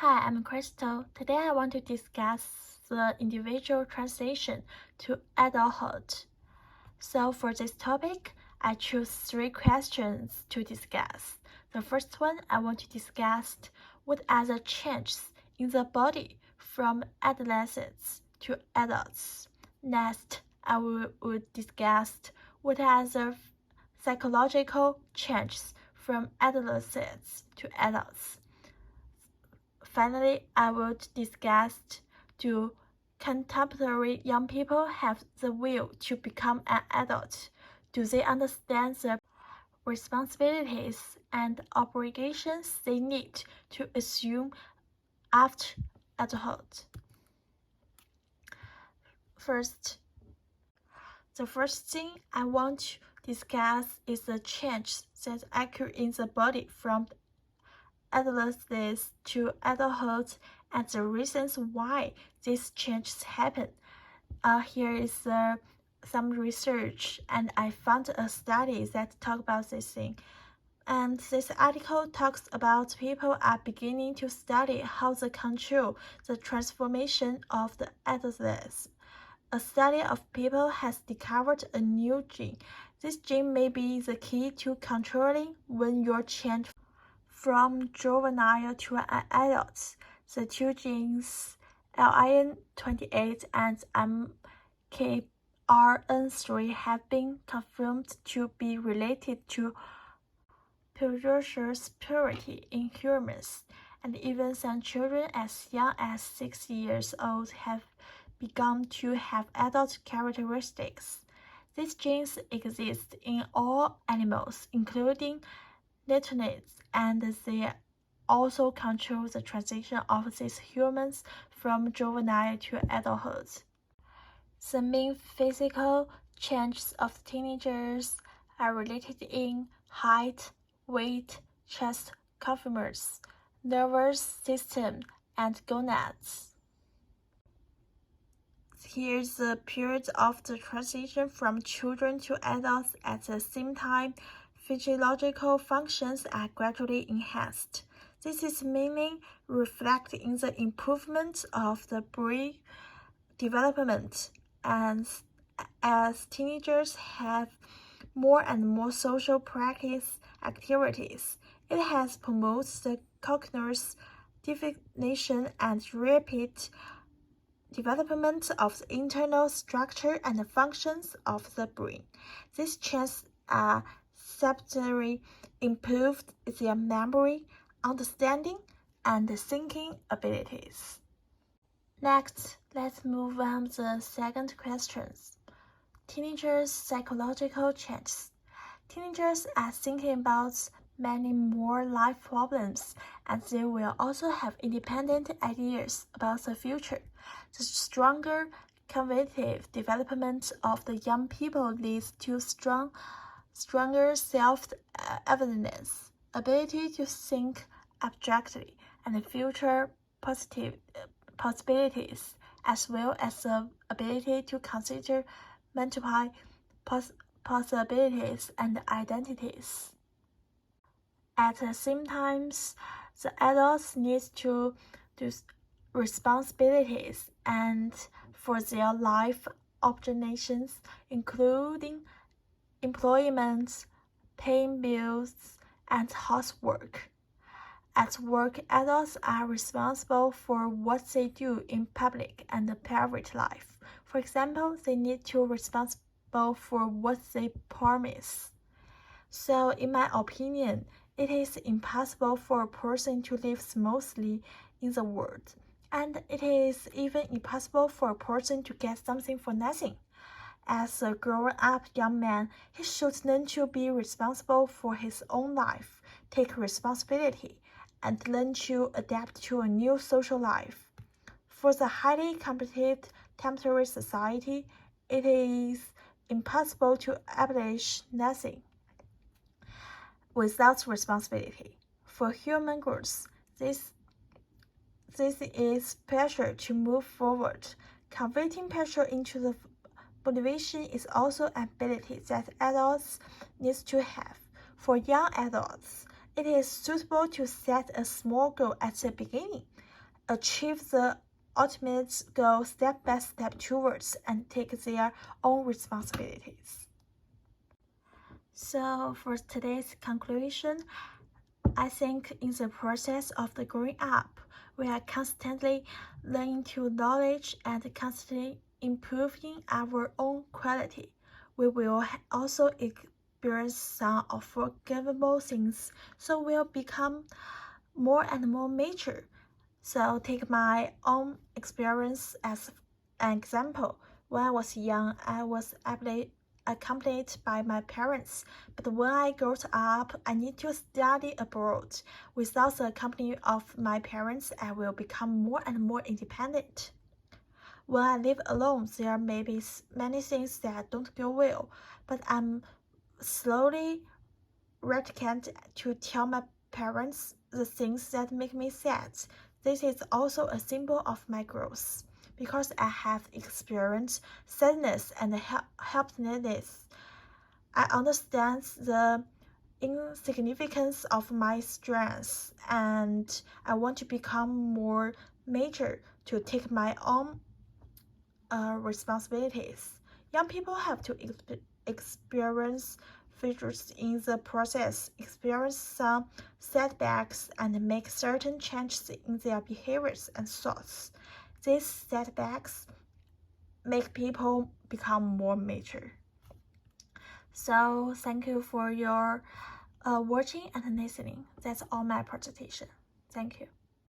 Hi, I'm Crystal. Today I want to discuss the individual transition to adulthood. So for this topic, I choose 3 questions to discuss. The first one, I want to discuss what are the changes in the body from adolescents to adults. Next, I will discuss what are the psychological changes from adolescents to adults. Finally, I will discuss do contemporary young people have the will to become an adult? Do they understand the responsibilities and obligations they need to assume after adulthood? The first thing I want to discuss is the change that occur in the body from adolescence to adulthood and the reasons why these changes happen. Here is some research, and I found a study that talk about this thing. And this article talks about people are beginning to study how they control the transformation of the adolescence. A study of people has discovered a new gene. This gene may be the key to controlling when you change from juvenile to an adult. The 2 genes, LIN28 and MKRN3, have been confirmed to be related to precocious puberty in humans, and even some children as young as 6 years old have begun to have adult characteristics. These genes exist in all animals, including lieutenants, and they also control the transition of these humans from juvenile to adulthood. The main physical changes of teenagers are related in height, weight, chest conformers, nervous system, and gonads. Here's the period of the transition from children to adults. At the same time, physiological functions are gradually enhanced. This is mainly reflected in the improvement of the brain development, and as teenagers have more and more social practice activities, it has promoted the cognitive definition and rapid development of the internal structure and functions of the brain. These changes are substantially improved their memory, understanding, and thinking abilities. Next, let's move on to the second question. Teenagers' psychological changes. Teenagers are thinking about many more life problems, and they will also have independent ideas about the future. The stronger cognitive development of the young people leads to stronger self-awareness, ability to think abstractly, and future possibilities, as well as the ability to consider multiple possibilities and identities. At the same time, the adults need to do responsibilities and for their life obligations, including employment, paying bills, and housework. At work, adults are responsible for what they do in public and private life. For example, they need to be responsible for what they promise. So, in my opinion, it is impossible for a person to live smoothly in the world, and it is even impossible for a person to get something for nothing. As a grown-up young man, he should learn to be responsible for his own life, take responsibility, and learn to adapt to a new social life. For the highly competitive contemporary society, it is impossible to accomplish nothing without responsibility. For human growth, this is pressure to move forward. Converting pressure into the motivation is also an ability that adults need to have. For young adults, it is suitable to set a small goal at the beginning. achieve the ultimate goal step by step towards and take their own responsibilities. So for today's conclusion, I think in the process of the growing up, we are constantly learning to knowledge and constantly improving our own quality. We will also experience some unforgivable things, so we'll become more and more mature. So take my own experience as an example. When I was young, I was accompanied by my parents, but when I grew up, I need to study abroad. Without the company of my parents, I will become more and more independent. When I live alone, there may be many things that don't go well, but I'm slowly reticent to tell my parents the things that make me sad. This is also a symbol of my growth. Because I have experienced sadness and helplessness, I understand the insignificance of my strengths, and I want to become more mature to take my own responsibilities. Young people have to experience failures in the process, experience some setbacks, and make certain changes in their behaviors and thoughts. These setbacks make people become more mature. So thank you for your watching and listening. That's all my presentation. Thank you.